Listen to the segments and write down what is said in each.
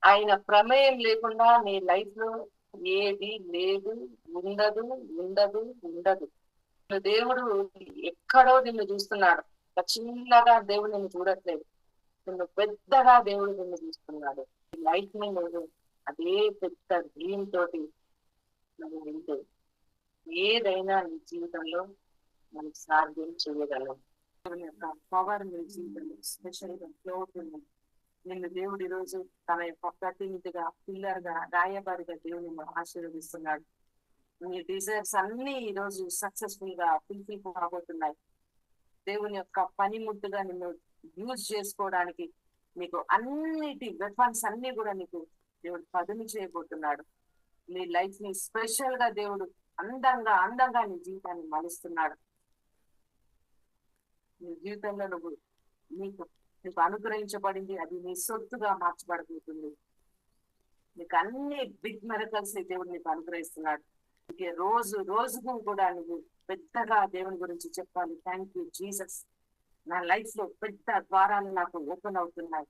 ఆయన ప్రమేయం లేకుండా నీ లైఫ్ లో ఏది లేదు, ఉండదు, ఉండదు, ఉండదు. దేవుడు ఎక్కడో నిన్ను చూస్తున్నాడు. ఒక చిన్నగా దేవుడు నిన్ను చూడట్లేదు. నిన్ను పెద్దగా దేవుడు నిన్ను చూస్తున్నాడు. ఈ లైఫ్ ని నువ్వు అదే పెద్ద డ్రీమ్ తోటి నువ్వు వింటే ఏదైనా నీ జీవితంలో మనకి సాధ్యం చేయగలం. దేవుని యొక్క పవర్ నీ జీవితంలో స్పెషల్ గా ఫ్లో అవుతుంది. నిన్ను దేవుడు ఈరోజు తన యొక్క ప్రతినిధిగా, పిల్లర్ గా, రాయబారిగా దేవుని ఆశీర్వదిస్తున్నాడు. నీ డిజైర్స్ అన్ని ఈ రోజు సక్సెస్ఫుల్ గా ఫుల్ఫిల్ కాబోతున్నాయి. దేవుని యొక్క పనిముట్టుగా నిన్ను యూజ్ చేసుకోవడానికి నీకు అన్నిటి వెపన్స్ అన్ని కూడా నీకు దేవుడు పదును చేయబోతున్నాడు. నీ లైఫ్ ని స్పెషల్ గా దేవుడు అందంగా అందంగా నీ జీవితాన్ని మలుస్తున్నాడు. నీ జీవితంలో నీకు నీకు అనుగ్రహించబడింది, అది నీ సొత్తుగా మార్చబడబోతుంది. నీకు అన్ని బిగ్ మెరకల్స్ దేవుడు నీకు అనుగ్రహిస్తున్నాడు. ఇంకే రోజు రోజుకు కూడా నువ్వు పెద్దగా దేవుని గురించి చెప్పాలి. థ్యాంక్ యూ జీసస్, నా లైఫ్ లో పెద్ద ద్వారాలు నాకు ఓపెన్ అవుతున్నాయి.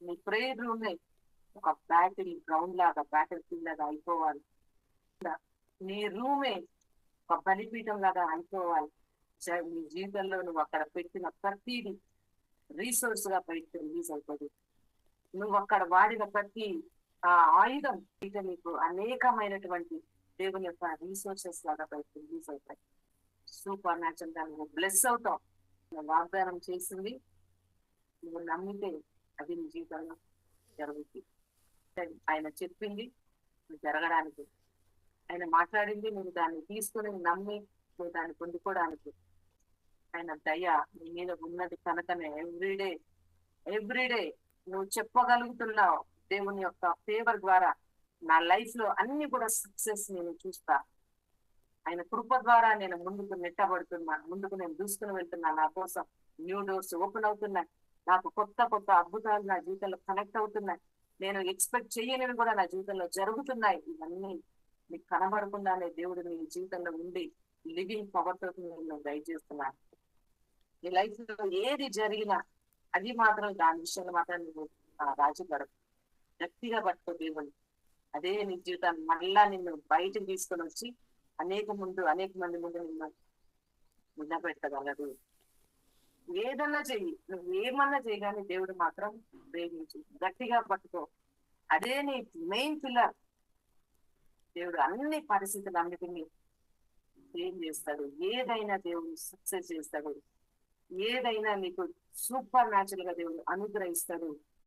నీ ప్రేయర్ రూమే ఒక బ్యాటిల్ గ్రౌండ్ లాగా, బ్యాటిల్ ఫీల్డ్ లాగా అయిపోవాలి. నీ రూమే ఒక బలిపీఠం లాగా అయిపోవాలి. నీ జీవితంలో నువ్వు అక్కడ పెట్టిన ప్రతిదీ రీసోర్స్ గా బయటకు రిలీజ్ అవుతుంది. నువ్వు అక్కడ వాడిన ప్రతి ఆ ఆయుధం ఇక నీకు అనేకమైనటువంటి దేవుని యొక్క రీసోర్సెస్ లాగా బయటకు రిలీజ్ అవుతాయి. సూపర్ న్యాచురల్ గా నువ్వు బ్లెస్ అవుతావు. వాగ్దానం చేసింది నువ్వు నమ్మితే అది నీ జీవితంలో జరుగుతుంది. ఆయన చెప్పింది జరగడానికి, ఆయన మాట్లాడింది నువ్వు దాన్ని తీసుకుని నమ్మి నువ్వు దాన్ని పొందుకోవడానికి ఆయన దయ నీ మీద ఉన్నది కనుకనే ఎవ్రీడే నువ్వు చెప్పగలుగుతున్నావు. దేవుని యొక్క ఫేవర్ ద్వారా నా లైఫ్ లో అన్ని కూడా సక్సెస్ నేను చూస్తా. ఆయన కృప ద్వారా నేను ముందుకు నెట్టబడుతున్నాను, ముందుకు నేను దూసుకుని వెళ్తున్నా. నా కోసం న్యూ డోర్స్ ఓపెన్ అవుతున్నాయి. నాకు కొత్త కొత్త అద్భుతాలు నా జీవితంలో కనెక్ట్ అవుతున్నాయి. నేను ఎక్స్పెక్ట్ చేయనివి కూడా నా జీవితంలో జరుగుతున్నాయి. ఇవన్నీ మీకు కనబడకుండానే దేవుడు నీ జీవితంలో ఉండి లివింగ్ పవర్ తోటి నేను గైడ్ చేస్తున్నాను. నీ లైఫ్ లో ఏది జరిగినా అది మాత్రం దాని విషయంలో మాత్రం నువ్వు రాజు పడవు. గట్టిగా పట్టుకో దేవుడు. అదే నీ జీవితాన్ని మళ్ళా నిన్ను బయటకు తీసుకొని వచ్చి అనేక మంది ముందు నిన్ను నిలబెట్టగలడు. ఏదన్నా చెయ్యి, నువ్వు ఏమన్నా చేయగానే దేవుడు మాత్రం ప్రేమించు, గట్టిగా పట్టుకో. అదే నీ మెయిన్ పిల్లర్. దేవుడు అన్ని పరిస్థితులు అన్నిటినీ ఏం చేస్తాడు, ఏదైనా దేవుడు సక్సెస్ చేస్తాడు, ఏదైనా నీకు సూపర్ న్యాచురల్ గా దేవుడు అనుగ్రహిస్తాడు.